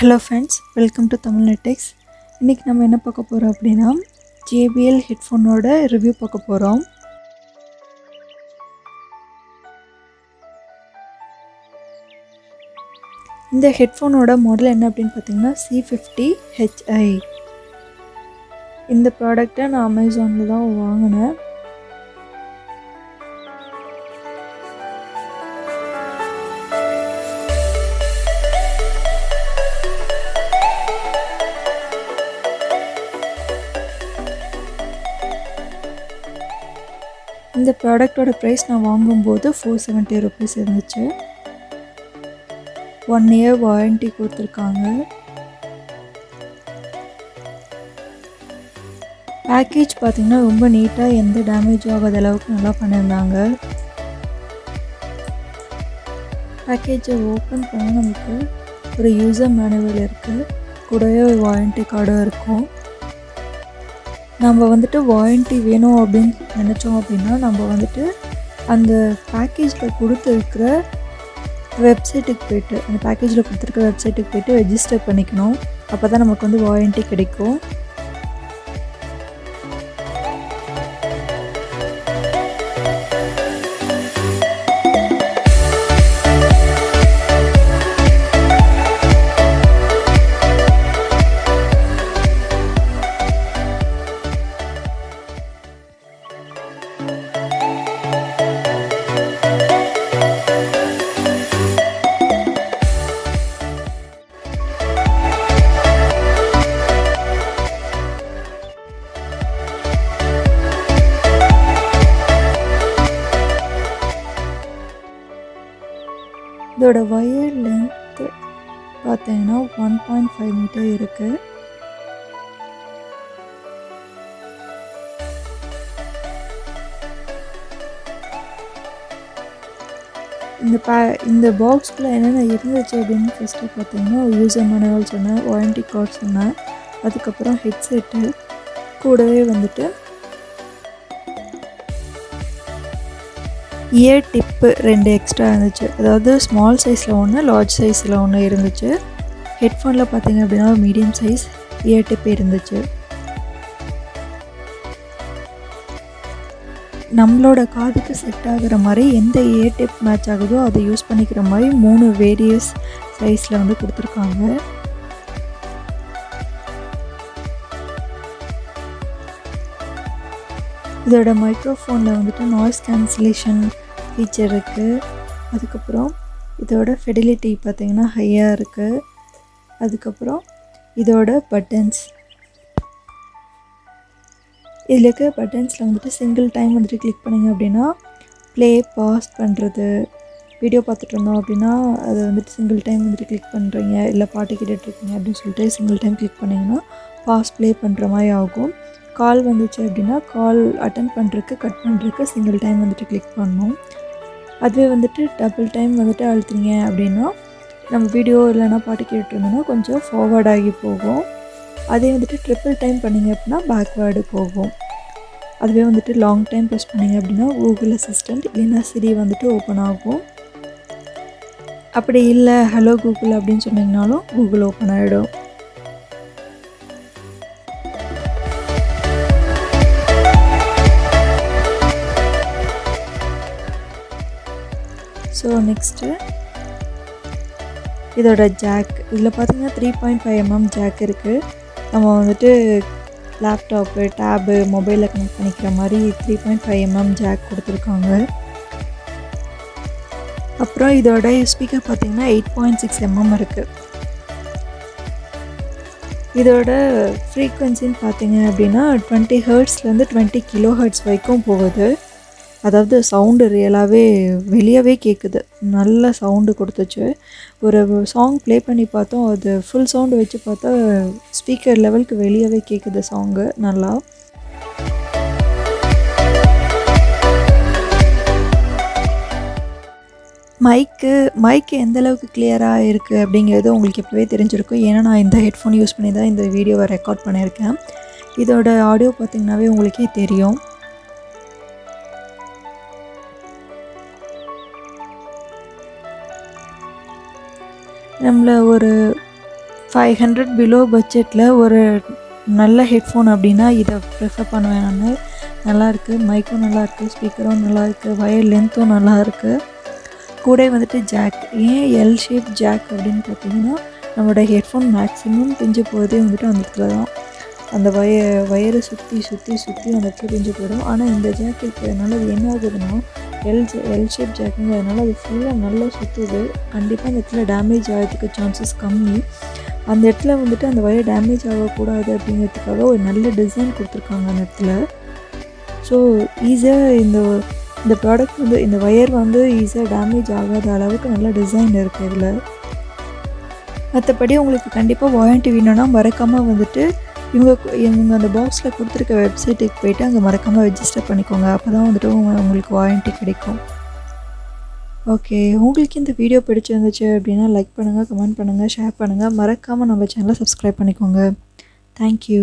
Hello friends, welcome to Tamil Netics. இன்னைக்கு நம்ம என்ன பார்க்க போறோம் அப்படினா JBL headphone ஓட ரிவ்யூ பார்க்க போறோம். இந்த headphone ஓட மாடல் என்ன அப்படினு பாத்தீங்கன்னா C50HI. இந்த ப்ராடக்ட்ட நான் Amazonல தான் வாங்குனேன். இந்த ப்ராடக்ட்டோட பிரைஸ் நான் வாங்கும்போது 470 rupees இருந்துச்சு. 1 year வாரண்டி கொடுத்திருக்காங்க. பேக்கேஜ் பாத்தீங்கன்னா ரொம்ப நீட்டா எந்த டேமேஜ் ஆகாத அளவுக்கு நல்லா பண்ணிருந்தாங்க. பேக்கேஜை ஓபன் பண்ணா நமக்கு ஒரு யூசர் மேனுவல் இருக்கு. கூடவே வாரண்டி கார்டும் இருக்கும். நம்ம வந்துட்டு வாரண்டி வேணும் அப்படின்னு நினச்சோம் அப்படின்னா நம்ம வந்துட்டு அந்த பேக்கேஜில் கொடுத்துருக்கிற வெப்சைட்டுக்கு போய்ட்டு அந்த பேக்கேஜில் கொடுத்துருக்கிற வெப்சைட்டுக்கு போய்ட்டு ரெஜிஸ்டர் பண்ணிக்கணும். அப்போ தான் நமக்கு வந்து வாரண்டி கிடைக்கும். இதோட வயர் லென்த் பார்த்தீங்கன்னா 1.5 மீட்டர் இருக்கு. இந்த பாக்ஸ்குள்ள என்னென்ன இருந்துச்சு அப்படின்னு ஃபர்ஸ்ட் பார்த்தீங்கன்னா யூசர் மேனுவல் சொன்னேன், வாரண்டி கார்டு சொன்னேன், அதுக்கப்புறம் ஹெட்செட்டு, கூடவே வந்துட்டு இயர் டிப்பு 2 எக்ஸ்ட்ரா இருந்துச்சு. அதாவது ஸ்மால் சைஸில் ஒன்று, லார்ஜ் சைஸில் ஒன்று இருந்துச்சு. ஹெட்ஃபோனில் பார்த்தீங்க அப்படின்னா மீடியம் சைஸ் இயர் டிப் இருந்துச்சு. நம்மளோட காதுக்கு செட் ஆகுற மாதிரி எந்த இயர் டிப் மேட்ச் ஆகுதோ அதை யூஸ் பண்ணிக்கிற மாதிரி 3 வேரியஸ் சைஸில் வந்து கொடுத்துருக்காங்க. இதோட மைக்ரோஃபோனில் வந்துட்டு நாய்ஸ் கேன்சலேஷன் ஃபீச்சர் இருக்குது. அதுக்கப்புறம் இதோட ஃபெடிலிட்டி பார்த்திங்கன்னா ஹையாக இருக்குது. அதுக்கப்புறம் இதோட பட்டன்ஸ், இதில் இருக்க பட்டன்ஸில் வந்துட்டு சிங்கிள் டைம் வந்துட்டு கிளிக் பண்ணிங்க அப்படின்னா ப்ளே பாஸ் பண்ணுறது, வீடியோ பார்த்துட்டு இருந்தோம் அப்படின்னா அதை வந்துட்டு சிங்கிள் டைம் வந்துட்டு கிளிக் பண்ணுறீங்க, இல்லை பாட்டு கேட்டுட்ருக்கீங்க அப்படின்னு சொல்லிட்டு சிங்கிள் டைம் கிளிக் பண்ணிங்கன்னா பாஸ் ப்ளே பண்ணுற மாதிரி ஆகும். கால் வந்துச்சு அப்படின்னா கால் அட்டன் பண்ணுறதுக்கு கட் பண்ணுறதுக்கு சிங்கிள் டைம் வந்துட்டு கிளிக் பண்ணணும். அதுவே வந்துட்டு டபுள் டைம் வந்துட்டு அழுத்துறீங்க அப்படின்னா நம்ம வீடியோ இல்லைனா பாட்டு கேட்டுருந்தோம்னா கொஞ்சம் ஃபார்வர்ட் ஆகி போகும். அதே வந்துட்டு ட்ரிபிள் டைம் பண்ணிங்க அப்படின்னா பேக்வேர்டு போகும். அதுவே வந்துட்டு லாங் டைம் ப்ரெஸ் பண்ணிங்க அப்படின்னா கூகுள் அசிஸ்டண்ட் இல்லைன்னா சிரி வந்துட்டு ஓப்பன் ஆகும். அப்படி இல்லை ஹலோ கூகுள் அப்படின்னு சொன்னிங்கனாலும் கூகுள் ஓப்பன் ஆகிடும். ஸோ நெக்ஸ்ட்டு இதோட ஜாக், இதில் பார்த்திங்கன்னா 3.5 mm ஜாக் இருக்குது. நம்ம வந்துட்டு லேப்டாப்பு, டேபு, மொபைலில் கனெக்ட் பண்ணிக்கிற மாதிரி 3.5 mm ஜாக் கொடுத்துருக்காங்க. அப்புறம் இதோட ஸ்பீக்கர் பார்த்திங்கன்னா 8.6 mm இருக்குது. இதோட ஃப்ரீக்வன்சின்னு பார்த்திங்க அப்படின்னா 20 ஹெர்ட்ஸ்லேருந்து 20 kHz வரைக்கும் போகுது. அதாவது சவுண்டு ரியலாகவே வெளியவே கேட்குது, நல்ல சவுண்டு கொடுத்துச்சு. ஒரு சாங் ப்ளே பண்ணி பார்த்தோம், அது ஃபுல் சவுண்டு வச்சு பார்த்தா ஸ்பீக்கர் லெவலுக்கு வெளியவே கேட்குது சாங்கு நல்லா. மைக்கு எந்தளவுக்கு கிளியராக இருக்குது அப்படிங்கிறது உங்களுக்கு எப்போவே தெரிஞ்சிருக்கும். ஏன்னா நான் இந்த ஹெட்ஃபோன் யூஸ் பண்ணி தான் இந்த வீடியோவை ரெக்கார்ட் பண்ணியிருக்கேன். இதோட ஆடியோ பார்த்திங்கனாவே உங்களுக்கே தெரியும். நம்மளை ஒரு 500 பிலோ பட்ஜெட்டில் ஒரு நல்ல ஹெட்ஃபோன் அப்படின்னா இதை ப்ரிஃபர் பண்ணுவேன் நான். நல்லாயிருக்கு, மைக்கும் நல்லாயிருக்கு, ஸ்பீக்கரும் நல்லாயிருக்கு, வயர் லென்த்தும் நல்லாயிருக்கு. கூட வந்துட்டு ஜாக். ஏன் எல் ஷேப் ஜாக் அப்படின்னு பார்த்தீங்கன்னா, நம்மளோட ஹெட்ஃபோன் மேக்ஸிமம் பிஞ்சு போகிறதே வந்துட்டு அந்த இடத்துல தான். அந்த வயரை சுற்றி அந்த இடத்துல பிஞ்சு போயிடும். ஆனால் இந்த ஜாக் இருக்கிறதுனால அது என்ன ஆகுதுன்னா, எல் ஷேப் ஜாக்குங்கிறதுனால அது ஃபுல்லாக நல்லா சுற்றுது. கண்டிப்பாக அந்த இடத்துல டேமேஜ் ஆகிறதுக்கு சான்சஸ் கம்மி. அந்த இடத்துல வந்துட்டு அந்த வயர் டேமேஜ் ஆகக்கூடாது அப்படிங்கிறதுக்காக ஒரு நல்ல டிசைன் கொடுத்துருக்காங்க அந்த இடத்துல. ஸோ ஈஸியாக இந்த ப்ராடக்ட் வந்து இந்த வயர் வந்து ஈஸியாக டேமேஜ் ஆகாத அளவுக்கு நல்ல டிசைன் இருக்குது இதில். மற்றபடி உங்களுக்கு கண்டிப்பாக வாரண்ட்டி வேணும்னா மறக்காமல் வந்துட்டு இவங்க அந்த பாக்ஸில் கொடுத்துருக்க வெப்சைட்டுக்கு போய்ட்டு அங்கே மறக்காமல் ரெஜிஸ்டர் பண்ணிக்கோங்க. அப்போ தான் வந்துட்டு உங்களுக்கு வாரண்ட்டி கிடைக்கும். ஓகே, உங்களுக்கு இந்த வீடியோ பிடிச்சிருந்துச்சு அப்படின்னா லைக் பண்ணுங்கள், கமெண்ட் பண்ணுங்கள், ஷேர் பண்ணுங்கள். மறக்காமல் நம்ம சேனலை சப்ஸ்கிரைப் பண்ணிக்கோங்க. தேங்க்யூ.